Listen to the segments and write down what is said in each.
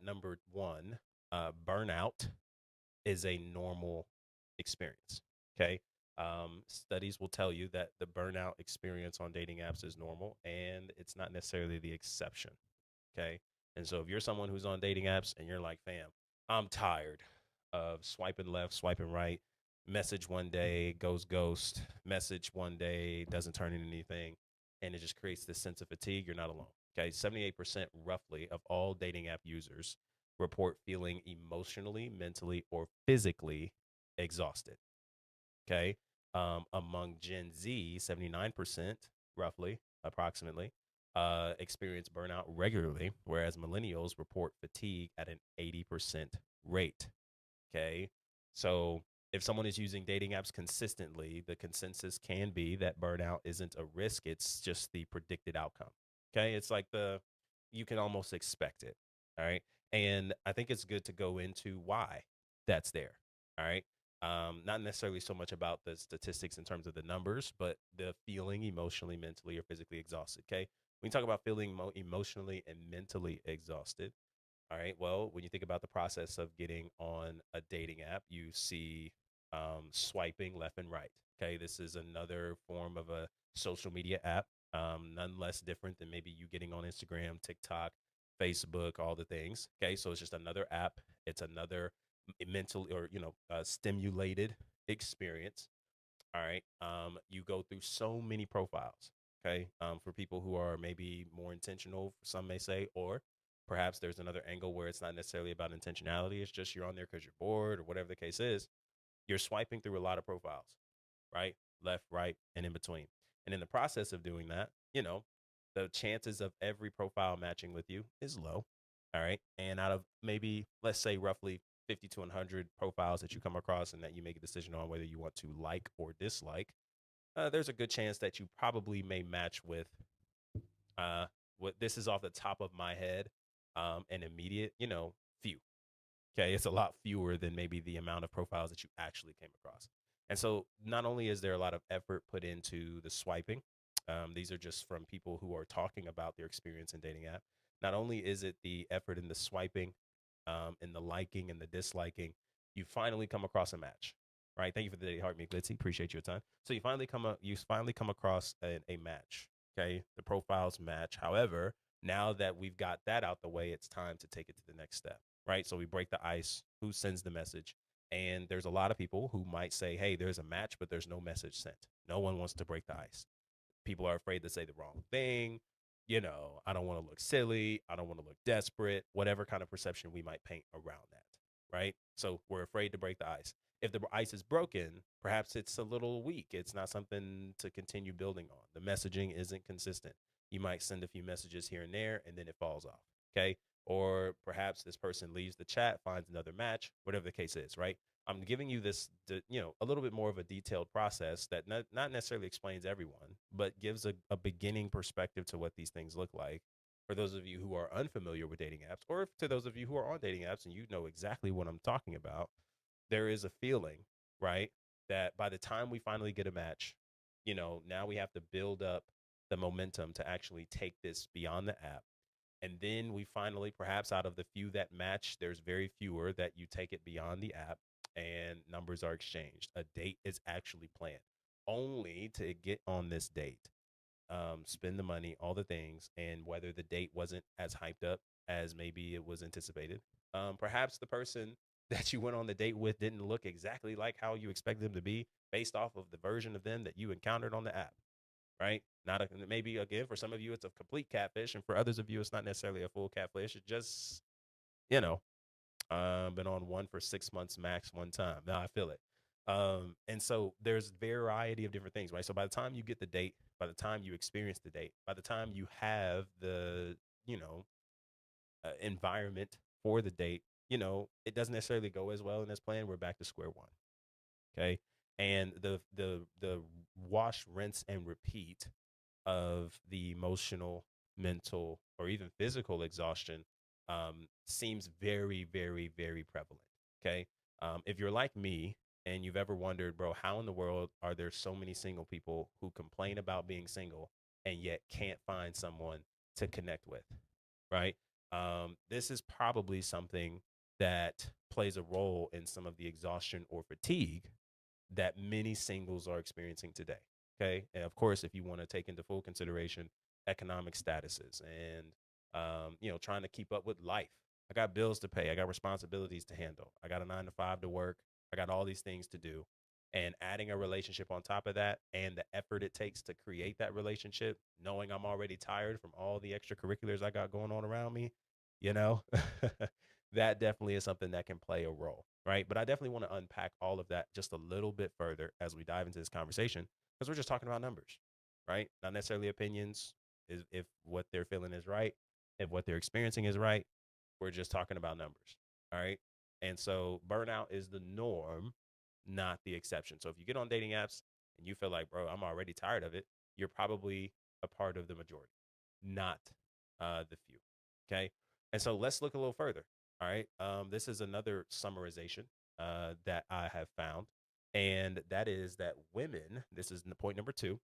number one, burnout is a normal experience. Okay. Studies will tell you that the burnout experience on dating apps is normal and it's not necessarily the exception. Okay. And so if you're someone who's on dating apps and you're like, fam, I'm tired of swiping left, swiping right, message one day, goes ghost, message one day, doesn't turn into anything, and it just creates this sense of fatigue, you're not alone. Okay. 78% roughly of all dating app users report feeling emotionally, mentally, or physically exhausted. Okay. Among Gen Z, 79%, roughly, approximately, experience burnout regularly, whereas millennials report fatigue at an 80% rate. Okay. So if someone is using dating apps consistently, the consensus can be that burnout isn't a risk, it's just the predicted outcome. Okay. It's like you can almost expect it. All right. And I think it's good to go into why that's there. All right. Not necessarily so much about the statistics in terms of the numbers, but the feeling emotionally, mentally, or physically exhausted. Okay. When you talk about feeling emotionally and mentally exhausted, all right. Well, when you think about the process of getting on a dating app, you see swiping left and right. Okay. This is another form of a social media app, none less different than maybe you getting on Instagram, TikTok, Facebook, all the things. Okay. So it's just another app. It's another mental or, stimulated experience. All right. You go through so many profiles. Okay. For people who are maybe more intentional, some may say, or perhaps there's another angle where it's not necessarily about intentionality. It's just you're on there because you're bored or whatever the case is. You're swiping through a lot of profiles, right? Left, right, and in between. And in the process of doing that, the chances of every profile matching with you is low. All right. And out of maybe, let's say, roughly 50 to 100 profiles that you come across and that you make a decision on whether you want to like or dislike, there's a good chance that you probably may match with uh, what this is off the top of my head, an immediate, few. Okay, it's a lot fewer than maybe the amount of profiles that you actually came across. And so, not only is there a lot of effort put into the swiping, these are just from people who are talking about their experience in dating app. Not only is it the effort in the swiping, and the liking and the disliking, you finally come across a match, right? Thank you for the day, Heart Me Glitzy. Appreciate your time. So you finally come across a match. Okay, the profiles match. However, now that we've got that out the way, it's time to take it to the next step, right? So we break the ice. Who sends the message? And there's a lot of people who might say, hey, there's a match, but there's no message sent. No one wants to break the ice. People are afraid to say the wrong thing. I don't want to look silly. I don't want to look desperate, whatever kind of perception we might paint around that, right? So we're afraid to break the ice. If the ice is broken, perhaps it's a little weak. It's not something to continue building on. The messaging isn't consistent. You might send a few messages here and there, and then it falls off. Okay. Or perhaps this person leaves the chat, finds another match, whatever the case is, right? I'm giving you this, a little bit more of a detailed process that not necessarily explains everyone, but gives a beginning perspective to what these things look like. For those of you who are unfamiliar with dating apps, or to those of you who are on dating apps and you know exactly what I'm talking about, there is a feeling, right, that by the time we finally get a match, now we have to build up the momentum to actually take this beyond the app. And then we finally, perhaps out of the few that match, there's very fewer that you take it beyond the app and numbers are exchanged. A date is actually planned only to get on this date, spend the money, all the things. And whether the date wasn't as hyped up as maybe it was anticipated, perhaps the person that you went on the date with didn't look exactly like how you expected them to be based off of the version of them that you encountered on the app, right? Not a, maybe again for some of you it's a complete catfish, and for others of you it's not necessarily a full catfish. It just you know been on one for 6 months max one time. Now I feel it. And so there's variety of different things, right? So by the time you get the date, by the time you experience the date, by the time you have the you know environment for the date, it doesn't necessarily go as well in this plan. We're back to square one. Okay. And the wash, rinse, and repeat of the emotional, mental, or even physical exhaustion seems very, very, very prevalent. Okay. If you're like me and you've ever wondered, bro, how in the world are there so many single people who complain about being single and yet can't find someone to connect with? Right. This is probably something that plays a role in some of the exhaustion or fatigue that many singles are experiencing today. Okay. And of course, if you want to take into full consideration economic statuses and, trying to keep up with life, I got bills to pay, I got responsibilities to handle, I got a 9 to 5 to work, I got all these things to do. And adding a relationship on top of that and the effort it takes to create that relationship, knowing I'm already tired from all the extracurriculars I got going on around me, you know, that definitely is something that can play a role, right? But I definitely want to unpack all of that just a little bit further as we dive into this conversation because we're just talking about numbers, right? Not necessarily opinions. Is if what they're feeling is right, if what they're experiencing is right, we're just talking about numbers, all right? And so burnout is the norm, not the exception. So if you get on dating apps and you feel like, bro, I'm already tired of it, you're probably a part of the majority, not the few. Okay. And so let's look a little further. All right. This is another summarization that I have found. And that is that women, this is point number two,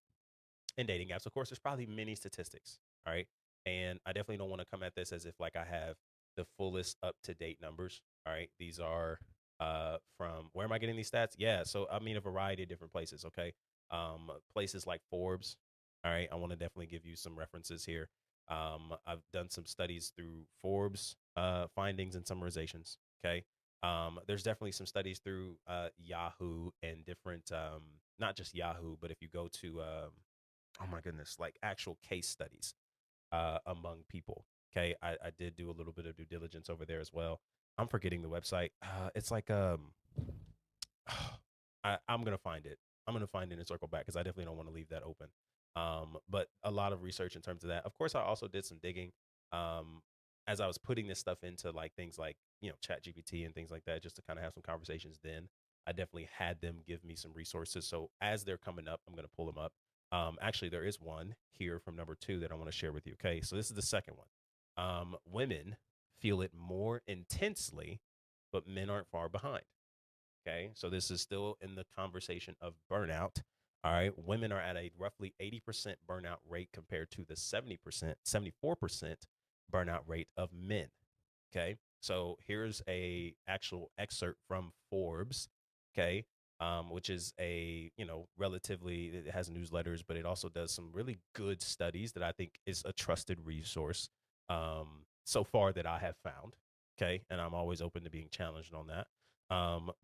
in dating apps. Of course, there's probably many statistics. All right. And I definitely don't want to come at this as if like I have the fullest up to date numbers. All right. These are from where am I getting these stats? Yeah. So I mean a variety of different places. Okay. Places like Forbes. All right. I want to definitely give you some references here. I've done some studies through Forbes findings and summarizations. Okay. There's definitely some studies through Yahoo and different, not just Yahoo, but if you go to oh my goodness, like actual case studies among people. Okay, I did do a little bit of due diligence over there as well. I'm forgetting the website. It's like I'm gonna find it. I'm gonna find it and circle back because I definitely don't want to leave that open. But a lot of research in terms of that. Of course, I also did some digging um, as I was putting this stuff into like things like Chat GPT and things like that, just to kind of have some conversations. Then I definitely had them give me some resources. So as they're coming up, I'm gonna pull them up. Actually, there is one here from number two that I want to share with you. Okay, so this is the second one. Women feel it more intensely, but men aren't far behind. Okay. So this is still in the conversation of burnout. All right. Women are at a roughly 80% burnout rate compared to the 70%, 74% burnout rate of men. Okay. So here's a actual excerpt from Forbes. Okay. Which is a, relatively, it has newsletters, but it also does some really good studies that I think is a trusted resource so far that I have found. Okay. And I'm always open to being challenged on that.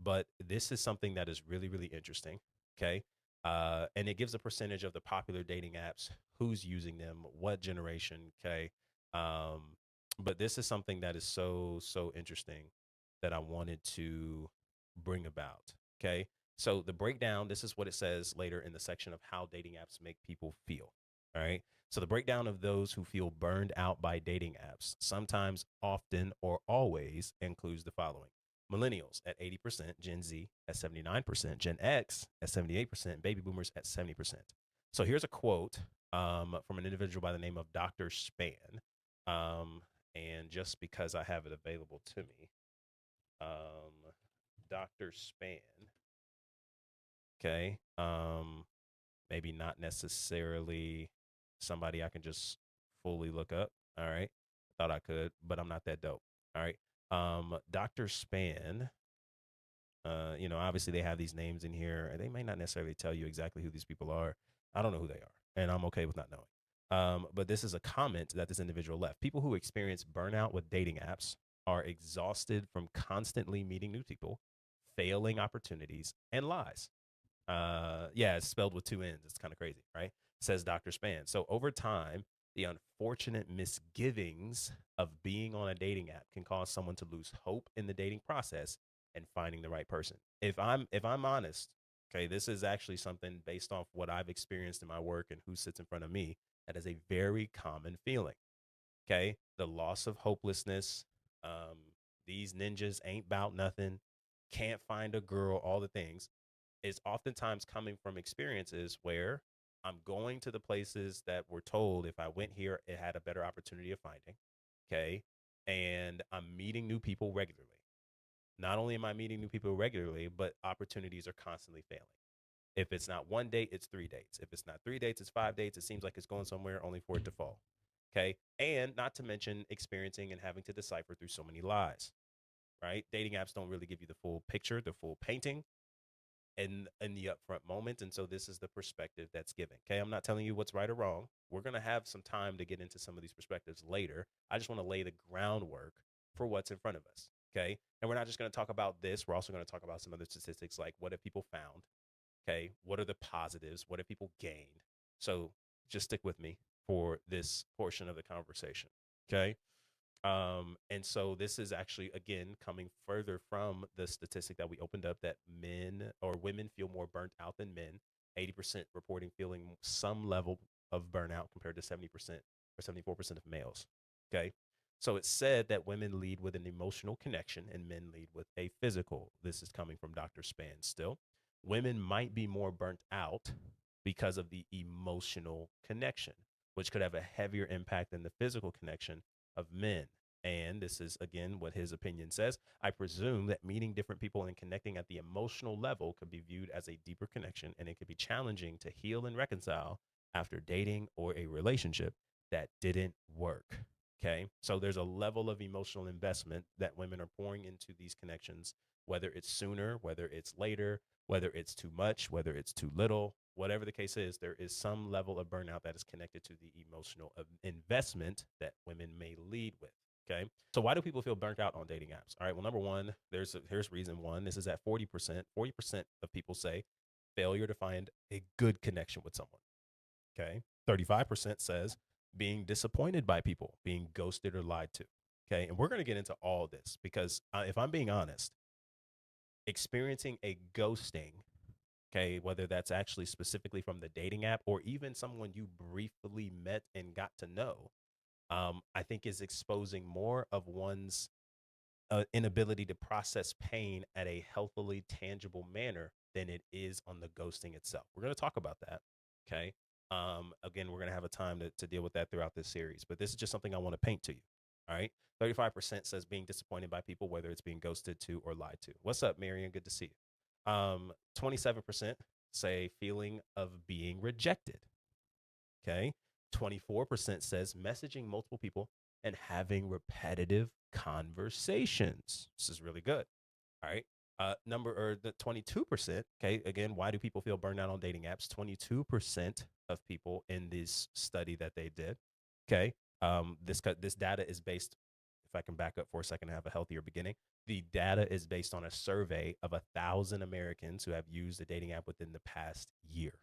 But this is something that is really, really interesting. Okay. And it gives a percentage of the popular dating apps, who's using them, what generation. Okay. But this is something that is so, so interesting that I wanted to bring about. Okay. So the breakdown, this is what it says later in the section of how dating apps make people feel. All right. So the breakdown of those who feel burned out by dating apps, sometimes, often, or always includes the following: millennials at 80%, Gen Z at 79%, Gen X at 78%, baby boomers at 70%. So here's a quote from an individual by the name of Dr. Span. And just because I have it available to me, um, Dr. Span, okay, maybe not necessarily somebody I can just fully look up. All right. Thought I could, but I'm not that dope. All right. Dr. Span, obviously they have these names in here, and they may not necessarily tell you exactly who these people are. I don't know who they are, and I'm okay with not knowing. But this is a comment that this individual left. People who experience burnout with dating apps are exhausted from constantly meeting new people, failing opportunities, and lies. Yeah, it's spelled with two N's. It's kind of crazy, right? Says Dr. Span. So over time, the unfortunate misgivings of being on a dating app can cause someone to lose hope in the dating process and finding the right person. If I'm honest, okay, this is actually something based off what I've experienced in my work and who sits in front of me. That is a very common feeling. Okay, the loss of hopelessness. Um, these ninjas ain't about nothing. Can't find a girl. All the things is oftentimes coming from experiences where I'm going to the places that were told if I went here, it had a better opportunity of finding. Okay. And I'm meeting new people regularly. Not only am I meeting new people regularly, but opportunities are constantly failing. If it's not one date, it's 3 dates. If it's not 3 dates, it's 5 dates. It seems like it's going somewhere only for it to fall. Okay. And not to mention experiencing and having to decipher through so many lies, right? Dating apps don't really give you the full picture, the full painting in the upfront moment. And so this is the perspective that's given. Okay. I'm not telling you what's right or wrong. We're going to have some time to get into some of these perspectives later. I just want to lay the groundwork for what's in front of us. Okay. And we're not just going to talk about this. We're also going to talk about some other statistics like what have people found? Okay. What are the positives? What have people gained? So just stick with me for this portion of the conversation. Okay. And so this is actually again coming further from the statistic that we opened up that men or women feel more burnt out than men. 80% reporting feeling some level of burnout compared to 70% or 74% of males. Okay. So it's said that women lead with an emotional connection and men lead with a physical. This is coming from Dr. Span still. Women might be more burnt out because of the emotional connection, which could have a heavier impact than the physical connection of men. And this is, again, what his opinion says. I presume that meeting different people and connecting at the emotional level could be viewed as a deeper connection, and it could be challenging to heal and reconcile after dating or a relationship that didn't work. Okay. So there's a level of emotional investment that women are pouring into these connections, whether it's sooner, whether it's later, whether it's too much, whether it's too little, whatever the case is, there is some level of burnout that is connected to the emotional investment that women may lead with. Okay. So why do people feel burnt out on dating apps? All right. Well, number one, here's reason one. This is at 40%. 40% of people say failure to find a good connection with someone. Okay. 35% says being disappointed by people, being ghosted or lied to. Okay. And we're going to get into all this because if I'm being honest, experiencing a ghosting, okay, whether that's actually specifically from the dating app or even someone you briefly met and got to know, I think is exposing more of one's inability to process pain at a healthily tangible manner than it is on the ghosting itself. We're going to talk about that. Okay. Again, we're going to have a time to deal with that throughout this series, but this is just something I want to paint to you. All right. 35% says being disappointed by people, whether it's being ghosted to or lied to. What's up, Marion? Good to see you. 27% say feeling of being rejected. Okay. 24% says messaging multiple people and having repetitive conversations. This is really good. All right. Number or the 22%. Okay. Again, why do people feel burned out on dating apps? 22% of people in this study that they did. Okay. This data is based, if I can back up for a second and have a healthier beginning, the data is based on a survey of 1,000 Americans who have used a dating app within the past year.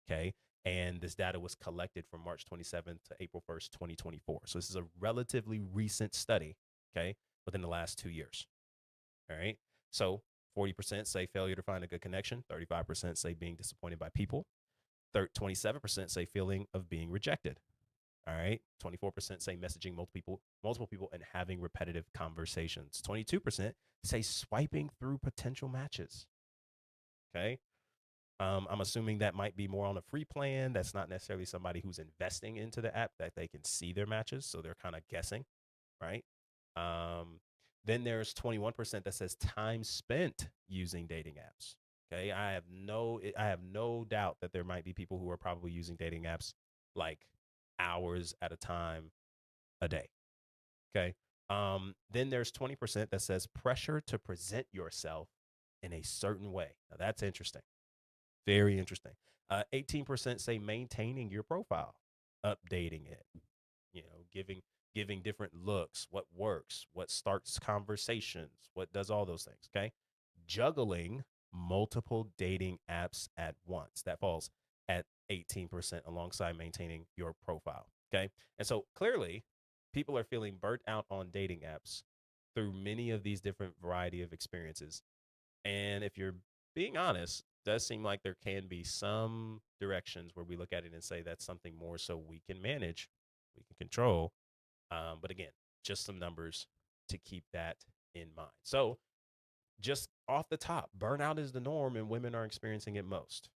Okay. And this data was collected from March 27th to April 1st, 2024. So this is a relatively recent study. Okay. Within the last 2 years. All right. So 40% say failure to find a good connection. 35% say being disappointed by people. 27% say feeling of being rejected. All right. 24% say messaging multiple people and having repetitive conversations. 22% say swiping through potential matches. Okay. I'm assuming that might be more on a free plan. That's not necessarily somebody who's investing into the app that they can see their matches. So they're kind of guessing, right? Um, then there's 21% that says time spent using dating apps. Okay. I have no doubt that there might be people who are probably using dating apps like hours at a time a day. Okay. Then there's 20% that says pressure to present yourself in a certain way. Now that's interesting. Very interesting. 18% say maintaining your profile, updating it, giving different looks, what works, what starts conversations, what does all those things. Okay. Juggling multiple dating apps at once. That falls at 18% alongside maintaining your profile. Okay. And so clearly people are feeling burnt out on dating apps through many of these different variety of experiences. And if you're being honest, does seem like there can be some directions where we look at it and say that's something more so we can manage, we can control. But again, just some numbers to keep that in mind. So, just off the top, burnout is the norm and women are experiencing it most.